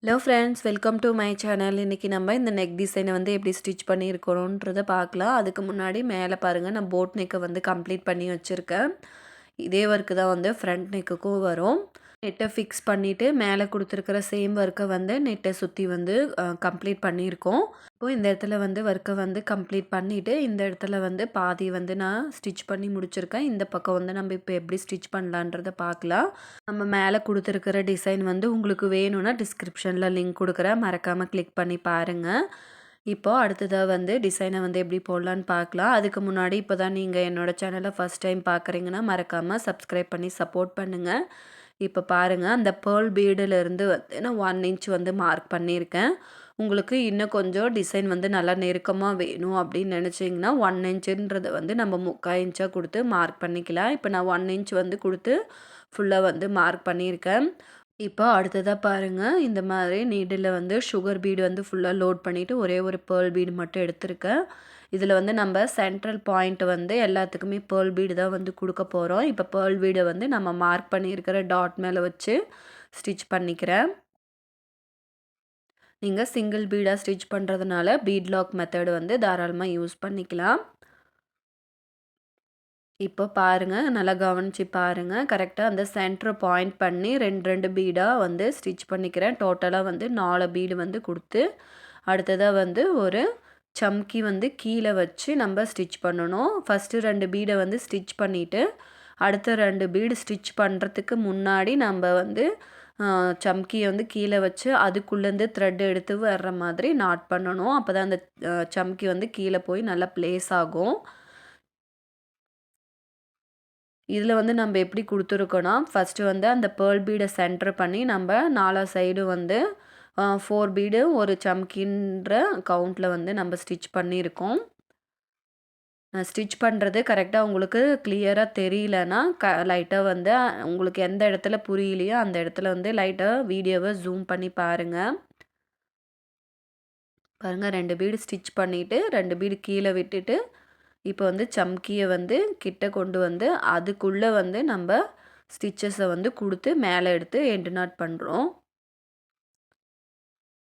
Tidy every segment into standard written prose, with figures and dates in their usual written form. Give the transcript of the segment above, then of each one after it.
Hello friends, welcome to my channel. இன்றைக்கி நம்ம இந்த நெக் டிசைனை வந்து எப்படி ஸ்டிச் பண்ணியிருக்கிறோன்றதை பார்க்கலாம். அதுக்கு முன்னாடி மேலே பாருங்கள், நான் போட் நெக்கை வந்து கம்ப்ளீட் பண்ணி வச்சுருக்கேன். இதே ஒர்க்கு தான் வந்து ஃப்ரண்ட் நெக்குக்கும் வரும். நெட்டை ஃபிக்ஸ் பண்ணிவிட்டு மேலே கொடுத்துருக்கிற சேம் ஒர்க்கை வந்து நெட்டை சுற்றி வந்து கம்ப்ளீட் பண்ணியிருக்கோம். இப்போது இந்த இடத்துல வந்து ஒர்க்கை வந்து கம்ப்ளீட் பண்ணிவிட்டு இந்த இடத்துல வந்து பாதி வந்து நான் ஸ்டிச் பண்ணி முடிச்சிருக்கேன். இந்த பக்கம் வந்து நம்ம இப்போ எப்படி ஸ்டிச் பண்ணலான்றதை பார்க்கலாம். நம்ம மேலே கொடுத்துருக்கிற டிசைன் வந்து உங்களுக்கு வேணும்னா டிஸ்கிரிப்ஷனில் லிங்க் கொடுக்குறேன், மறக்காமல் கிளிக் பண்ணி பாருங்கள். இப்போ அடுத்ததாக வந்து டிசைனை வந்து எப்படி போடலான்னு பார்க்கலாம். அதுக்கு முன்னாடி இப்போ தான் நீங்கள் என்னோடய சேனலை ஃபஸ்ட் டைம் பார்க்குறீங்கன்னா மறக்காமல் சப்ஸ்கிரைப் பண்ணி சப்போர்ட் பண்ணுங்கள். இப்போ பாருங்கள், அந்த பேர்ல் பீடிலிருந்து வந்து நான் 1 இன்ச் வந்து மார்க் பண்ணியிருக்கேன். உங்களுக்கு இன்னும் கொஞ்சம் டிசைன் வந்து நல்லா நெருக்கமாக வேணும் அப்படின்னு நினச்சிங்கன்னா 1 இன்ச்சுன்றதை வந்து நம்ம 3/4 இன்ச்சாக கொடுத்து மார்க் பண்ணிக்கலாம். இப்போ நான் 1 இன்ச் வந்து கொடுத்து ஃபுல்லாக வந்து மார்க் பண்ணியிருக்கேன். இப்போ அடுத்ததாக பாருங்கள், இந்த மாதிரி நீடில் வந்து சுகர் பீடு வந்து ஃபுல்லாக லோட் பண்ணிவிட்டு ஒரே ஒரு பேர்ல் பீடு மட்டும் எடுத்திருக்கேன். இதில் வந்து நம்ம சென்ட்ரல் பாயிண்ட் வந்து எல்லாத்துக்குமே பேர்ல் பீடு தான் வந்து கொடுக்க போகிறோம். இப்போ பேர்ல் பீடை வந்து நம்ம மார்க் பண்ணியிருக்கிற டாட் மேலே வச்சு ஸ்டிச் பண்ணிக்கிறேன். நீங்கள் சிங்கிள் பீடாக ஸ்டிச் பண்ணுறதுனால பீட் லாக் மெத்தடு வந்து தாராளமாக யூஸ் பண்ணிக்கலாம். இப்போ பாருங்கள், நல்லா கவனித்து பாருங்கள். கரெக்டாக அந்த சென்டரை பாயிண்ட் பண்ணி 2 பீடாக வந்து ஸ்டிச் பண்ணிக்கிறேன். டோட்டலாக வந்து 4 பீடு வந்து கொடுத்து அடுத்ததாக வந்து ஒரு சம்கி வந்து கீழே வச்சு நம்ம ஸ்டிச் பண்ணணும். ஃபஸ்ட்டு 2 பீடை வந்து ஸ்டிச் பண்ணிவிட்டு அடுத்த 2 பீடு ஸ்டிச் பண்ணுறதுக்கு முன்னாடி நம்ம வந்து சம்கியை வந்து கீழே வச்சு அதுக்குள்ளேருந்து த்ரெட் எடுத்து வர்ற மாதிரி நாட் பண்ணணும். அப்போ தான் அந்த சம்கி வந்து கீழே போய் நல்லா ப்ளேஸ் ஆகும். இதில் வந்து நம்ம எப்படி கொடுத்துருக்கோன்னா, ஃபஸ்ட்டு வந்து அந்த பேர்ல் பீடை சென்டர் பண்ணி நம்ம 4 சைடு வந்து 4 பீடு ஒரு சம்கின்ற கவுண்டில் வந்து நம்ம ஸ்டிச் பண்ணியிருக்கோம். ஸ்டிச் பண்ணுறது கரெக்டாக உங்களுக்கு கிளியராக தெரியலனா லைட்டாக வந்து உங்களுக்கு எந்த இடத்துல புரியலையோ அந்த இடத்துல வந்து லைட்டாக வீடியோவை ஜூம் பண்ணி பாருங்கள். 2 பீடு ஸ்டிச் பண்ணிவிட்டு 2 பீடு கீழே விட்டுட்டு இப்போ வந்து சம்கியை வந்து கிட்ட கொண்டு வந்து அதுக்குள்ளே வந்து நம்ம ஸ்டிச்சஸை வந்து கொடுத்து மேலே எடுத்து எண்டு நாட் பண்ணுறோம்.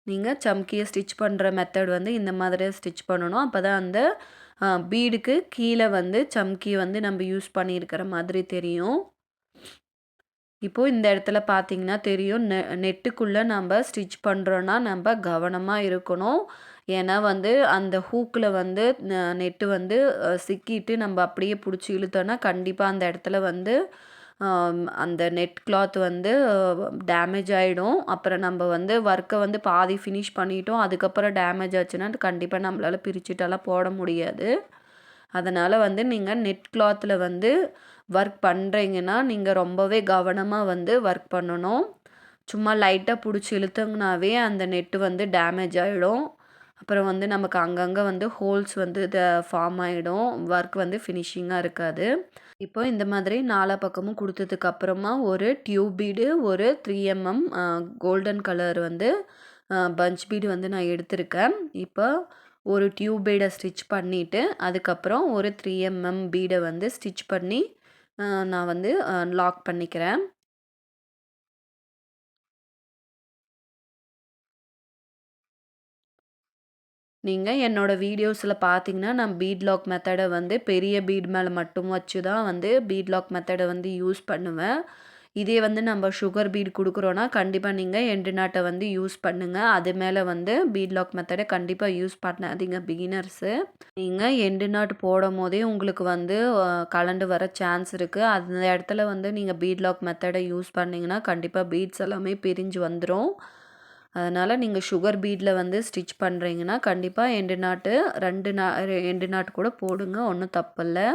நீங்கள் சம்கியை ஸ்டிச் பண்ணுற மெத்தட் வந்து இந்த மாதிரி ஸ்டிச் பண்ணணும். அப்போ தான் அந்த பீடுக்கு கீழே வந்து சம்கி வந்து நம்ம யூஸ் பண்ணியிருக்கிற மாதிரி தெரியும். இப்போது இந்த இடத்துல பார்த்தீங்கன்னா தெரியும், நெட்டுக்குள்ளே நம்ம ஸ்டிச் பண்ணுறோன்னா நம்ம கவனமாக இருக்கணும். ஏன்னா வந்து அந்த ஹூக்கில் வந்து நெட்டு வந்து சிக்கிட்டு நம்ம அப்படியே பிடிச்சி இழுத்தோன்னா கண்டிப்பாக அந்த இடத்துல வந்து அந்த நெட் கிளாத் வந்து டேமேஜ் ஆகிடும். அப்புறம் நம்ம வந்து ஒர்க்கை வந்து பாதி ஃபினிஷ் பண்ணிட்டோம், அதுக்கப்புறம் டேமேஜ் ஆச்சுன்னா கண்டிப்பாக நம்மளால் பிரிச்சுட்டெல்லாம் போட முடியாது. அதனால் வந்து நீங்கள் நெட் கிளாத்தில் வந்து ஒர்க் பண்ணுறீங்கன்னா நீங்கள் ரொம்பவே கவனமாக வந்து ஒர்க் பண்ணணும். சும்மா லைட்டாக பிடிச்சி இழுத்தங்கனாவே அந்த நெட்டு வந்து டேமேஜ் ஆகிடும். அப்புறம் வந்து நமக்கு அங்கங்கே வந்து ஹோல்ஸ் வந்து ஃபார்ம் ஆகிடும். ஒர்க் வந்து ஃபினிஷிங்காக இருக்காது. இப்போ இந்த மாதிரி 4 பக்கமும் கொடுத்ததுக்கப்புறமா ஒரு டியூப் பீடு, ஒரு 3mm கோல்டன் கலர் வந்து பஞ்ச் பீடு வந்து நான் எடுத்திருக்கேன். இப்போ ஒரு டியூப் பீடை ஸ்டிச் பண்ணிவிட்டு அதுக்கப்புறம் ஒரு 3mm பீடை வந்து ஸ்டிச் பண்ணி நான் வந்து லாக் பண்ணிக்கிறேன். நீங்கள் என்னோடய வீடியோஸில் பார்த்தீங்கன்னா நான் பீட் லாக் மெத்தடை வந்து பெரிய பீட் மேலே மட்டும் வச்சு தான் வந்து பீட் லாக் மெத்தடை வந்து யூஸ் பண்ணுவேன். இதே வந்து நம்ம சுகர் பீட் கொடுக்குறோன்னா கண்டிப்பாக நீங்கள் எண்டு நாட்டை வந்து யூஸ் பண்ணுங்கள். அது மேலே வந்து பீட் லாக் மெத்தடை கண்டிப்பாக யூஸ் பண்ணாதீங்க பிகினர்ஸு. நீங்கள் எண்டு நாட் போடும் போதே உங்களுக்கு வந்து கலண்டு வர சான்ஸ் இருக்குது. அந்த இடத்துல வந்து நீங்கள் பீட் லாக் மெத்தடை யூஸ் பண்ணிங்கன்னா கண்டிப்பாக பீட்ஸ் எல்லாமே பிரிஞ்சு வந்துடும். அதனால் நீங்கள் சுகர் பீடில் வந்து ஸ்டிச் பண்ணுறீங்கன்னா கண்டிப்பாக எண்டு நாட்டு 2 எண்டு நாட் கூட போடுங்க, ஒன்றும் தப்பில்லை.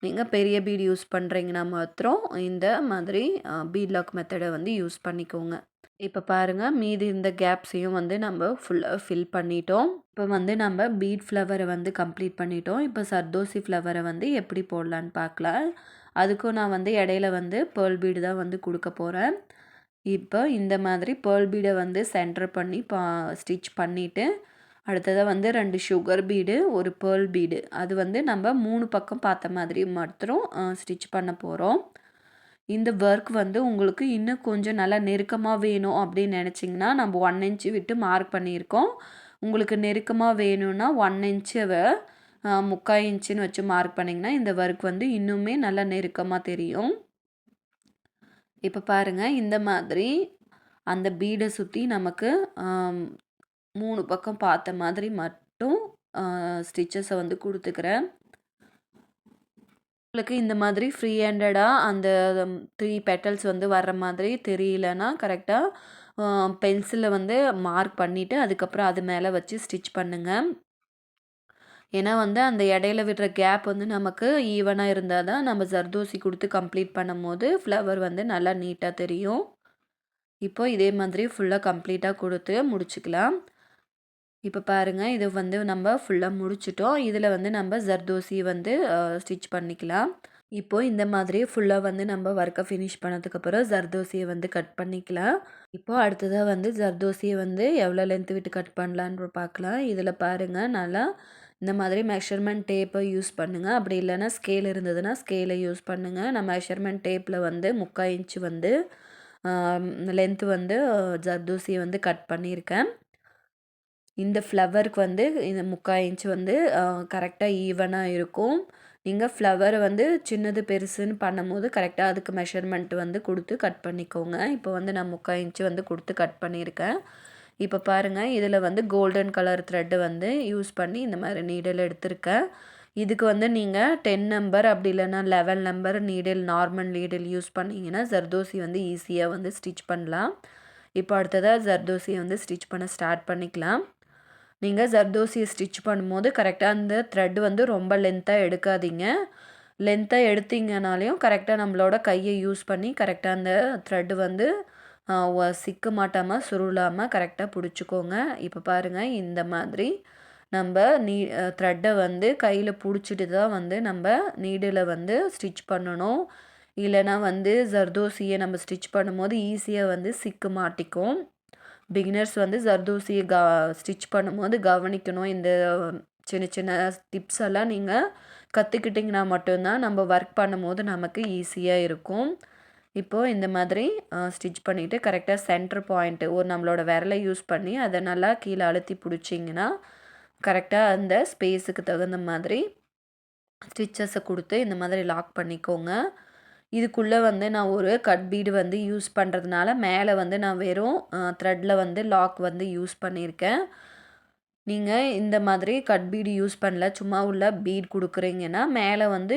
நீங்கள் பெரிய பீட் யூஸ் பண்ணுறீங்கன்னா மாத்திரம் இந்த மாதிரி பீட் லாக் மெத்தடை வந்து யூஸ் பண்ணிக்கோங்க. இப்போ பாருங்கள், மீதி இந்த கேப்ஸையும் வந்து நம்ம ஃபுல்லாக ஃபில் பண்ணிட்டோம். இப்போ வந்து நம்ம பீட் ஃப்ளவரை வந்து கம்ப்ளீட் பண்ணிட்டோம். இப்போ சர்தோசி ஃப்ளவரை வந்து எப்படி போடலான்னு பார்க்கலாம். அதுக்கும் நான் வந்து இடையில வந்து பேர்ல் பீடு தான் வந்து கொடுக்க போகிறேன். இப்போ இந்த மாதிரி பேர்ல் பீடை வந்து சென்டர் பண்ணி ஸ்டிச் பண்ணிவிட்டு அடுத்ததாக வந்து 2 சுகர் பீடு, ஒரு பேர்ல் பீடு, அது வந்து நம்ம 3 பக்கம் பார்த்த மாதிரி மாத்திரம் ஸ்டிச் பண்ண போகிறோம். இந்த ஒர்க் வந்து உங்களுக்கு இன்னும் கொஞ்சம் நல்லா நெருக்கமா வேணும் அப்படின்னு நினச்சிங்கன்னா, நம்ம 1 இன்ச் விட்டு மார்க் பண்ணியிருக்கோம். உங்களுக்கு நெருக்கமா வேணும்னா 1 இன்ச்சவ 3/4 இன்ச்சுன்னு வச்சு மார்க் பண்ணிங்கன்னா, இந்த ஒர்க் வந்து இன்னுமே நல்லா நெருக்கமா தெரியும். இப்ப பாருங்க, இந்த மாதிரி அந்த பீட சுத்தி நமக்கு 3 பக்கம் பார்த்த மாதிரி மட்டும் ஸ்டிச்சஸ வந்து குடுத்துக்கிறேன். உங்களுக்கு இந்த மாதிரி ஃப்ரீ ஹேண்டடா அந்த 3 பெட்டல்ஸ் வந்து வர்ற மாதிரி தெரியலன்னா, கரெக்ட்டா பென்சில்ல வந்து மார்க் பண்ணிட்டு, அதுக்கப்புறம் அது மேல வச்சு ஸ்டிச் பண்ணுங்க. ஏன்னா வந்து அந்த இடையில விடுற கேப் வந்து நமக்கு ஈவனா இருந்தா தான் நம்ம ஜர்தோசி குடுத்து கம்ப்ளீட் பண்ணும்போது, ஃப்ளவர் வந்து நல்லா நீட்டா தெரியும். இப்போ இதே மாதிரி ஃபுல்லா கம்ப்ளீட்டா குடுத்து முடிச்சுக்கலாம். இப்ப பாருங்க, இது வந்து நம்ம ஃபுல்லா முடிச்சுட்டோம். இதில வந்து நம்ம ஜர்தோசி வந்து ஸ்டிச் பண்ணிக்கலாம். இப்போ இந்த மாதிரி ஃபுல்லா வந்து நம்ம ஒர்க்க ஃபினிஷ் பண்ணதுக்கப்புறம் ஜர்தோசிய வந்து கட் பண்ணிக்கலாம். இப்போ அடுத்ததா வந்து ஜர்தோசிய வந்து எவ்வளோ லென்த் விட்டு கட் பண்ணலான்னு பார்க்கலாம். இதில பாருங்க, நல்லா இந்த மாதிரி மெஷர்மென்ட் டேப்ப யூஸ் பண்ணுங்க. அப்படி இல்லன்னா ஸ்கேல் இருந்ததுன்னா ஸ்கேல யூஸ் பண்ணுங்க. நான் மெஷர்மென்ட் டேப்ல வந்து 3/4 இன்ச் வந்து அ லென்த் வந்து ஜர்தோசிய வந்து கட் பண்ணியிருக்கேன். இந்த ஃப்ளவருக்கு வந்து இந்த 3/4 இன்ச் வந்து கரெக்ட்டா ஈவனா இருக்கும். நீங்க ஃப்ளவர வந்து சின்னது, பெருசுன்னு பண்ணும்போது கரெக்ட்டா அதுக்கு மெஷர்மென்ட் வந்து குடுத்து கட் பண்ணிக்கோங்க. இப்போ வந்து நான் 3/4 இன்ச் வந்து குடுத்து கட் பண்ணியிருக்கேன். இப்போ பாருங்க, இதில வந்து கோல்டன் கலர் த்ரெட் வந்து யூஸ் பண்ணி இந்த மாரி நீடில் எடுத்திருக்கேன். இதுக்கு வந்து நீங்க 10 நம்பர் அப்படி இல்லன்னா 11 number needle normal needle use பண்ணீங்கன்னா, ஜர்தோசி வந்து ஈஸியா வந்து ஸ்டிச் பண்ணலாம். இப்போ அடுத்ததா ஜர்தோசிய வந்து ஸ்டிச் பண்ண ஸ்டார்ட் பண்ணிக்கலாம். நீங்க ஜர்தோசிய ஸ்டிச் பண்ணும்போது கரெக்ட்டா அந்த த்ரெட் வந்து ரொம்ப லென்த்தா எடுக்காதீங்க. லென்த்தா எடுத்தீங்கனாலையும் கரெக்ட்டா நம்மளோட கைய யூஸ் பண்ணி கரெக்ட்டா அந்த த்ரெட் வந்து சிக்க மாட்டாம, சுருளாம கரெக்ட்டா புடிச்சுக்கோங்க. இப்ப பாருங்க, இந்த மாதிரி நம்ப நீ த்ரெட்ட வந்து கையில புடிச்சிட்டு தான் வந்து நம்ப நீடில வந்து ஸ்டிச் பண்ணணும். இல்லன்னா வந்து ஜர்தோசிய நம்ம ஸ்டிச் பண்ணும்போது ஈஸியா வந்து சிக்க மாட்டிக்கும். பிகினர்ஸ் வந்து ஜர்தோசிய ஸ்டிச் பண்ணும்போது கவனிக்கணும். இந்த சின்ன சின்ன டிப்ஸ் எல்லாம் நீங்க கத்துக்கிட்டீங்கன்னா மட்டும் தான் நம்ம ஒர்க் பண்ணும்போது நமக்கு ஈஸியா இருக்கும். இப்போ இந்த மாதிரி ஸ்டிச் பண்ணிட்டு கரெக்ட்டா சென்டர் பாயிண்ட் ஒரு நம்மளோட விரல யூஸ் பண்ணி அத நல்லா கீழ அழுத்தி புடிச்சீங்கன்னா, கரெக்ட்டா அந்த ஸ்பேஸுக்கு தகுந்த மாதிரி ஸ்டிச்சஸ குடுத்து இந்த மாதிரி லாக் பண்ணிக்கோங்க. இதுக்குள்ள வந்து நான் ஒரு கட் பீடு வந்து யூஸ் பண்ணுறதுனால, மேல வந்து நான் வெறும் த்ரெட்ல வந்து லாக் வந்து யூஸ் பண்ணியிருக்கேன். நீங்க இந்த மாதிரி கட் பீடு யூஸ் பண்ணல, சும்மா உள்ள பீட் குடுக்குறீங்கன்னா, மேல வந்து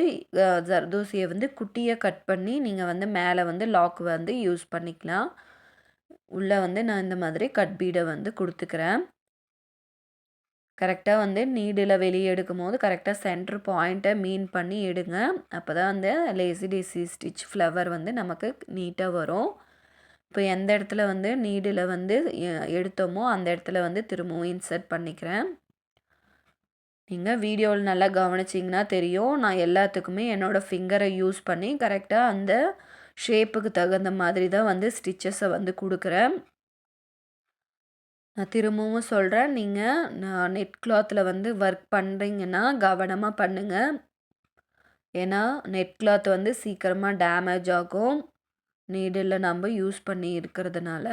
ஜர்தோசிய வந்து குட்டியா கட் பண்ணி, நீங்க வந்து மேல வந்து லாக் வந்து யூஸ் பண்ணிக்கலாம். உள்ள வந்து நான் இந்த மாதிரி கட் பீட வந்து குடுத்துக்கிறேன். கரெக்ட்டா வந்து நீடில வெளிய எடுக்கும்போது, கரெக்ட்டா சென்டர் பாயிண்ட்ட மீன் பண்ணி எடுங்க. அப்பதான் அந்த லேசி டேஸி ஸ்டிச் ஃப்ளவர் வந்து நமக்கு நீட்டா வரும். இப்போ எந்த இடத்துல வந்து நீடில வந்து எடுத்தோமோ, அந்த இடத்துல வந்து திரும்பவும் இன்சர்ட் பண்ணிக்கிறேன். நீங்க வீடியோல நல்லா கவனிச்சீங்கன்னா தெரியும். நான் எல்லாத்துக்குமே என்னோட ஃபிங்கர யூஸ் பண்ணி கரெக்ட்டா அந்த ஷேப்புக்கு தகுந்த மாதிரி தான் வந்து ஸ்டிச்சஸ வந்து குடுக்குறேன். நான் திரும்பவும் சொல்றேன். நீங்க நெட் கிளாத்ல வந்து ஒர்க் பண்றீங்கன்னா, கவனமா பண்ணுங்க. ஏன்னா, நெட் கிளாத் வந்து சீக்கிரமா டேமேஜ் ஆகும். நீடில்ல நம்ப யூஸ் பண்ணி இருக்கிறதுனால.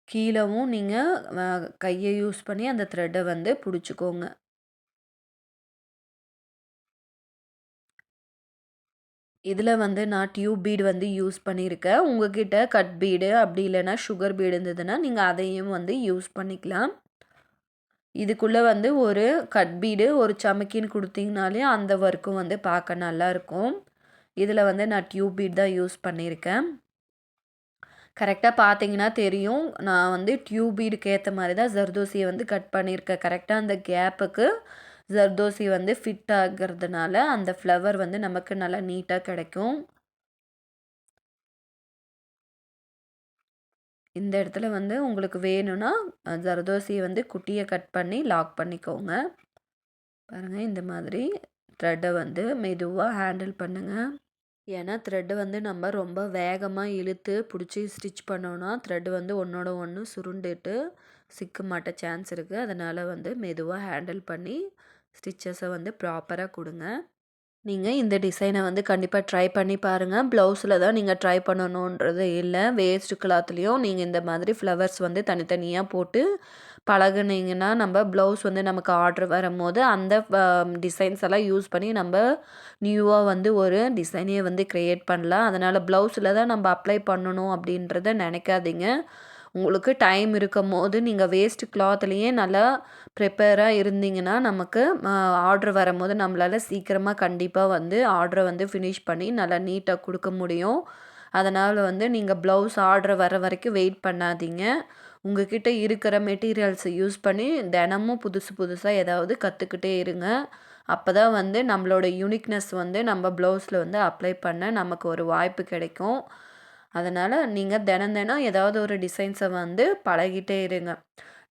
கீழவும் நீங்க கைய யூஸ் பண்ணி அந்த த்ரெட்ட வந்து புடிச்சுக்கோங்க. இதில வந்து நான் டியூப் பீட் வந்து யூஸ் பண்ணியிருக்கேன். உங்ககிட்ட கட் பீடு அப்படி இல்லன்னா சுகர் பீடு இருந்ததுன்னா, நீங்க அதையும் வந்து யூஸ் பண்ணிக்கலாம். இதுக்குள்ள வந்து ஒரு கட் பீடு, ஒரு சமக்கின்னு குடுத்தீங்கனாலே அந்த ஒர்க்கும் வந்து பார்க்க நல்லாயிருக்கும். இதில வந்து நான் டியூப் பீட் தான் யூஸ் பண்ணியிருக்கேன். கரெக்ட்டா பார்த்தீங்கன்னா தெரியும். நான் வந்து டியூப் பீடுக்கு ஏத்த மாரி தான் ஜர்தோசிய வந்து கட் பண்ணியிருக்கேன். கரெக்ட்டா அந்த கேப்புக்கு ஜர்தோசி வந்து ஃபிட் ஆகுறதுனால, அந்த ஃப்ளவர் வந்து நமக்கு நல்லா நீட்டா கிடைக்கும். இந்த இடத்துல வந்து உங்களுக்கு வேணும்னா, ஜர்தோசிய வந்து குட்டியா கட் பண்ணி லாக் பண்ணிக்கோங்க. பாருங்க, இந்த மாதிரி த்ரெட்ட வந்து மெதுவா ஹேண்டில் பண்ணுங்க. ஏன்னா த்ரெட் வந்து நம்ம ரொம்ப வேகமா இழுத்து புடிச்சு ஸ்டிச் பண்ணோம்னா, த்ரெட் வந்து ஒண்ணோட ஒண்ணு சுருண்டுட்டு சிக்க மாட்ட சான்ஸ் இருக்கு. அதனால வந்து மெதுவா ஹேண்டில் பண்ணி ஸ்டிச்சஸ வந்து ப்ராப்பரா குடுங்க. நீங்க இந்த டிசைனை வந்து கண்டிப்பா ட்ரை பண்ணி பாருங்க. ப்ளவுஸில தான் நீங்க ட்ரை பண்ணணுன்றது இல்ல. வேஸ்ட் கிளாத்லயும் நீங்க இந்த மாதிரி ஃப்ளவர்ஸ் வந்து தனித்தனியா போட்டு பழகுனீங்கன்னா, நம்ப ப்ளவுஸ் வந்து நமக்கு ஆர்டர் வரும்போது, அந்த டிசைன்ஸ் எல்லாம் யூஸ் பண்ணி நம்ப நியூவா வந்து ஒரு டிசைனே வந்து கிரியேட் பண்ணலாம். அதனால ப்ளவுஸில தான் நம்ப அப்ளை பண்ணணும் அப்படின்றத நெனைக்காதீங்க. உங்களுக்கு டைம் இருக்கும்போது, நீங்க வேஸ்ட் கிளாத்லயே நல்லா ப்ரிப்பேரா இருந்தீங்கன்னா, நமக்கு ஆர்டர் வரும்போது நம்மளால சீக்கிரமா கண்டிப்பா வந்து ஆர்டர வந்து ஃபினிஷ் பண்ணி நல்லா நீட்டா குடுக்க முடியும். அதனால வந்து நீங்க ப்ளவுஸ் ஆர்டர் வர வரைக்கும் வெயிட் பண்ணாதீங்க. உங்ககிட்ட இருக்கிற மெட்டீரியல்ஸ யூஸ் பண்ணி தினமும் புதுசு புதுசா ஏதாவது கத்துக்கிட்டே இருங்க. அப்பதான் வந்து நம்மளோட யூனிக்னெஸ் வந்து நம்ம ப்ளவுஸ்ல வந்து அப்ளை பண்ண நமக்கு ஒரு வாய்ப்பு கிடைக்கும். அதனால நீங்க தினம் தினம் ஏதாவது ஒரு டிசைன்ஸ வந்து பழகிட்டே இருங்க.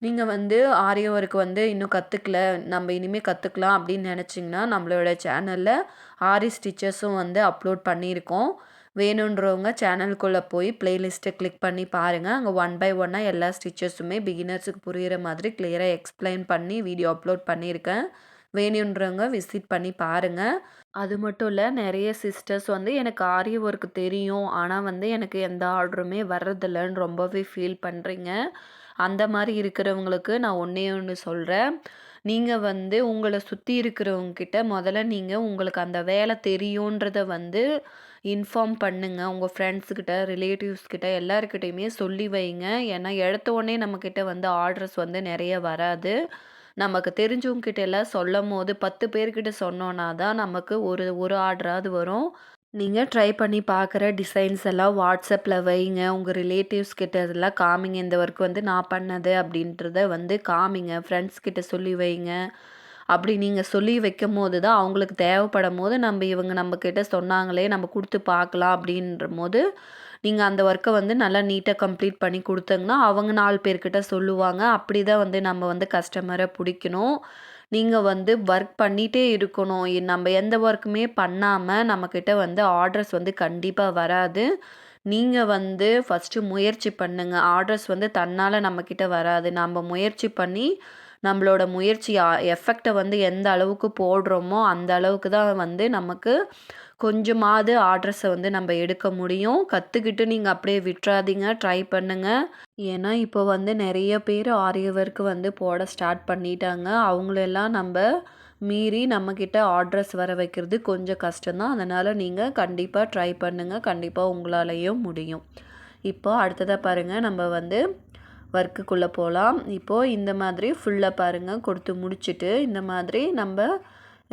நீங்க வந்து ஆரி ஒர்க் வந்து இன்னும் கத்துக்கல, நம்ம இனிமே கத்துக்கலாம் அப்படின்னு நெனச்சிங்கன்னா, நம்மளோட சேனல்ல ஆரி ஸ்டிச்சஸும் வந்து அப்லோட் பண்ணியிருக்கோம். வேணுன்றவங்க சேனலுக்குள்ள போய் பிளேலிஸ்ட்ட கிளிக் பண்ணி பாருங்க. அங்க ஒன் பை ஒன்னா எல்லா ஸ்டிச்சஸுமே பிகினர்ஸுக்கு புரியிற மாதிரி கிளியரா எக்ஸ்ப்ளைன் பண்ணி வீடியோ அப்லோட் பண்ணியிருக்கேன். வேணுன்றவங்க விசிட் பண்ணி பாருங்க. அது மட்டும் இல்ல, நெறைய சிஸ்டர்ஸ் வந்து எனக்கு ஆரி ஒர்க் தெரியும். ஆனா வந்து எனக்கு எந்த ஆர்டருமே வர்றதில்லன்னு ரொம்பவே ஃபீல் பண்றீங்க. அந்த மாரி இருக்கிறவங்களுக்கு நான் ஒண்ணே ஒண்ணு சொல்றேன். நீங்க வந்து உங்கள சுத்தி இருக்கிறவங்க கிட்ட முதல்ல நீங்க உங்களுக்கு அந்த வேலை தெரியுன்றத வந்து இன்ஃபார்ம் பண்ணுங்க. உங்க ஃப்ரெண்ட்ஸ் கிட்ட, ரிலேட்டிவ்ஸ் கிட்ட எல்லார்கிட்டயுமே சொல்லி வைங்க. ஏன்னா எடுத்த உடனே நம்மகிட்ட வந்து ஆர்டர்ஸ் வந்து நெறைய வராது. நமக்கு தெரிஞ்சவங்க கிட்ட எல்லாம் சொல்லம்போது 10 பேர்கிட்ட சொன்னோம்னா தான் நமக்கு ஒரு ஒரு ஆர்டராவது வரும். நீங்க ட்ரை பண்ணி பார்க்குற டிசைன்ஸ் எல்லாம் வாட்ஸ்அப்ல வைங்க. உங்க ரிலேட்டிவ்ஸ் கிட்ட இதெல்லாம் காமிங்க. இந்த ஒர்க் வந்து நான் பண்ணது அப்படின்றத வந்து காமிங்க. ஃப்ரெண்ட்ஸ் கிட்ட சொல்லி வைங்க. அப்படி நீங்க சொல்லி வைக்கும்போது தான் அவங்களுக்கு தேவைப்படும்போது இவங்க நம்மக்கிட்ட சொன்னாங்களே நம்ம குடுத்து பார்க்கலாம் அப்படின்றபோது, நீங்க அந்த ஒர்க்க வந்து நல்லா நீட்டா கம்ப்ளீட் பண்ணி குடுத்தீங்கன்னா, அவங்க 4 பேர்கிட்ட சொல்லுவாங்க. அப்படிதான் வந்து நம்ம வந்து கஸ்டமர புடிக்கணும். நீங்க வந்து ஒர்க் பண்ணிட்டே இருக்கணும். நம்ம எந்த ஒர்க்குமே பண்ணாம நம்மக்கிட்ட வந்து ஆர்டர்ஸ் வந்து கண்டிப்பா வராது. நீங்க வந்து ஃபர்ஸ்ட்டு முயற்சி பண்ணுங்க. ஆர்டர்ஸ் வந்து தன்னால நம்மக்கிட்ட வராது. நம்ம முயற்சி பண்ணி நம்மளோட முயற்சி எஃபெக்ட்ட வந்து எந்த அளவுக்கு போடுறோமோ, அந்த அளவுக்கு தான் வந்து நமக்கு கொஞ்சமாவது ஆர்டர்ஸ வந்து நம்ம எடுக்க முடியும். கத்துக்கிட்டு நீங்க அப்படியே விட்றாதீங்க. ட்ரை பண்ணுங்க. ஏன்னா, இப்போ வந்து நெறைய பேர் ஆரி ஒர்க் வந்து போட ஸ்டார்ட் பண்ணிட்டாங்க. அவங்களெல்லாம் நம்ப மீறி நம்மக்கிட்ட ஆர்டர்ஸ் வர வைக்கிறது கொஞ்சம் கஷ்டம் தான். அதனால நீங்க கண்டிப்பா ட்ரை பண்ணுங்க. கண்டிப்பா உங்களாலயும் முடியும். இப்போ அடுத்ததா பாருங்க, நம்ம வந்து ஒர்க்குக்குள்ள போலாம். இப்போ இந்த மாதிரி ஃபுல்லா பாருங்க கொடுத்து முடிச்சுட்டு, இந்த மாதிரி நம்ப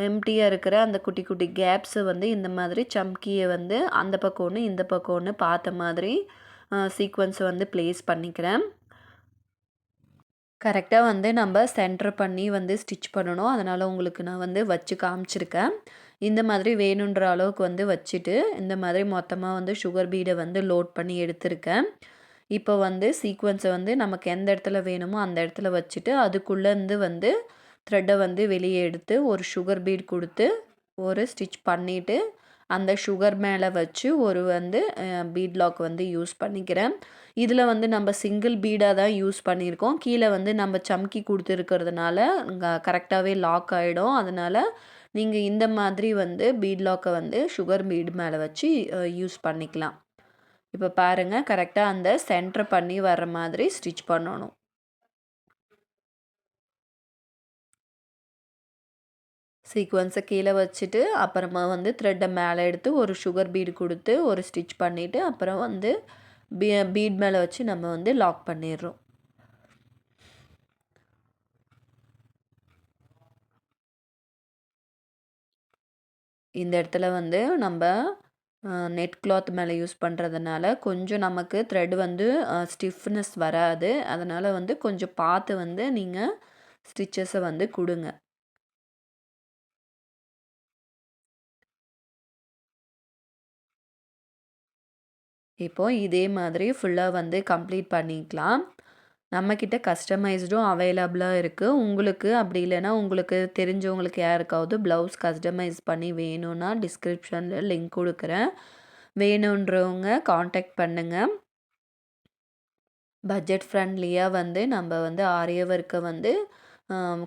எம்ப்டியா இருக்கிற அந்த குட்டி குட்டி கேப்ஸ வந்து இந்த மாதிரி சம்கிய வந்து அந்த பக்கம் ஒண்ணு, இந்த பக்கம் ஒண்ணு பார்த்த மாதிரி சீக்வென்ஸ வந்து ப்ளேஸ் பண்ணிக்கிறேன். கரெக்ட்டா வந்து நம்ப சென்டர் பண்ணி வந்து ஸ்டிச் பண்ணணும். அதனால உங்களுக்கு நான் வந்து வச்சு காமிச்சிருக்கேன். இந்த மாதிரி வேணுன்ற அளவுக்கு வந்து வச்சுட்டு, இந்த மாதிரி மொத்தமா வந்து சுகர் பீட வந்து லோட் பண்ணி எடுத்திருக்கேன். இப்போ வந்து சீக்வென்ஸ வந்து நமக்கு எந்த இடத்துல வேணுமோ அந்த இடத்துல வச்சுட்டு, அதுக்குள்ளேருந்து வந்து த்ரெட்ட வந்து வெளியே எடுத்து ஒரு சுகர் பீட் குடுத்து, ஒரு ஸ்டிச் பண்ணிட்டு, அந்த சுகர் மேல வச்சு ஒரு வந்து பீட் லாக் வந்து யூஸ் பண்ணிக்கிறேன். இதில வந்து நம்ம சிங்கிள் பீடா தான் யூஸ் பண்ணியிருக்கோம். கீழ வந்து நம்ம சம்கி குடுத்துருக்கிறதுனால, கரெக்டாவே லாக் ஆயிடும். அதனால நீங்க இந்த மாதிரி வந்து பீட் லாக்க வந்து சுகர் பீட் மேல வச்சு யூஸ் பண்ணிக்கலாம். இப்ப பாருங்க, கரெக்ட்டா அந்த சென்டர் பண்ணி வர்ற மாதிரி ஸ்டிச் பண்ணணும். சீக்வென்ஸ கீழ வச்சுட்டு, அப்புறமா வந்து த்ரெட்ட மேல எடுத்து ஒரு சுகர் பீட் குடுத்து, ஒரு ஸ்டிச் பண்ணிட்டு, அப்புறம் வந்து பீ பீட் மேல வச்சு நம்ம வந்து லாக் பண்ணிர்றோம். இந்த இடத்துல வந்து நம்ப நெட் கிளாத் மேல யூஸ் பண்றதுனால, கொஞ்சம் நமக்கு த்ரெட் வந்து ஸ்டிஃப்னஸ் வராது. அதனால வந்து கொஞ்சம் பார்த்து வந்து நீங்க ஸ்டிச்சஸ வந்து குடுங்க. இப்போ இதே மாதிரி ஃபுல்லா வந்து கம்ப்ளீட் பண்ணிக்கலாம். நம்மக்கிட்ட கஸ்டமைஸ்டும் அவைலபிளா இருக்கு. உங்களுக்கு அப்படி இல்லன்னா, உங்களுக்கு தெரிஞ்சவங்களுக்கு யாருக்காவது ப்ளவுஸ் கஸ்டமைஸ் பண்ணி வேணும்னா, டிஸ்கிரிப்ஷன்ல லிங்க் குடுக்குறேன். வேணுன்றவங்க கான்டாக்ட் பண்ணுங்க. பட்ஜெட் ஃப்ரெண்ட்லியா வந்து நம்ப வந்து ஆரி ஒர்க்க வந்து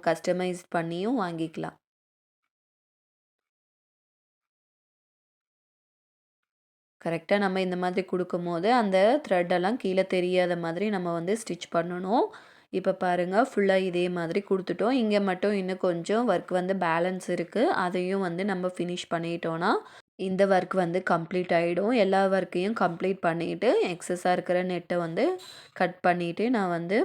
கஸ்டமைஸ் பண்ணியும் வாங்கிக்கலாம். கரெக்ட்டா நம்ம இந்த மாதிரி குடுக்கும்போது, அந்த த்ரெட்டெல்லாம் கீழ தெரியாத மாதிரி நம்ம வந்து ஸ்டிச் பண்ணணும். இப்ப பாருங்க, ஃபுல்லா இதே மாதிரி குடுத்துட்டோம். இங்க மட்டும் இன்னும் கொஞ்சம் ஒர்க் வந்து பேலன்ஸ் இருக்கு. அதையும் வந்து நம்ம ஃபினிஷ் பண்ணிட்டோம்னா, இந்த ஒர்க் வந்து கம்ப்ளீட் ஆயிடும். எல்லா ஒர்க்கையும் கம்ப்ளீட் பண்ணிட்டு, எக்ஸஸா இருக்கிற நெட்ட வந்து கட் பண்ணிட்டு, நான் வந்து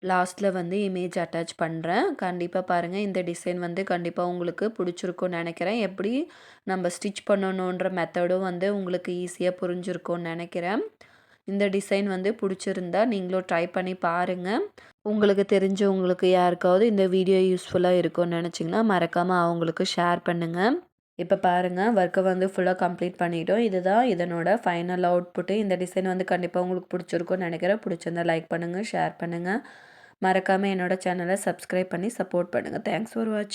லாஸ்ட்ல வந்து இமேஜ் அட்டாச் பண்றேன். கண்டிப்பா பாருங்க, இந்த டிசைன் வந்து கண்டிப்பா உங்களுக்கு புடிச்சிருக்கும்னு நெனைக்கிறேன். எப்படி நம்ம ஸ்டிச் பண்ணணுன்ற மெத்தடும் வந்து உங்களுக்கு ஈஸியா புரிஞ்சிருக்கும்னு நெனைக்கிறேன். இந்த டிசைன் வந்து புடிச்சிருந்தா நீங்களும் ட்ரை பண்ணி பாருங்க. உங்களுக்கு தெரிஞ்சவங்களுக்கு யாருக்காவது இந்த வீடியோ யூஸ்ஃபுல்லா இருக்கும்னு நெனச்சிங்கன்னா, மறக்காம அவங்களுக்கு ஷேர் பண்ணுங்க. இப்ப பாருங்க, ஒர்க்க வந்து ஃபுல்லா கம்ப்ளீட் பண்ணிட்டோம். இதுதான் இதனோட ஃபைனல் அவுட்புட்டு. இந்த டிசைன் வந்து கண்டிப்பா உங்களுக்கு புடிச்சிருக்கும்னு நெனைக்கிறேன். புடிச்சிருந்தா லைக் பண்ணுங்க, ஷேர் பண்ணுங்க. மறக்காம என்னோட சேனல சப்ஸ்கிரைப் பண்ணி சப்போர்ட் பண்ணுங்க. தேங்க்ஸ் ஃபார் வாட்சிங்.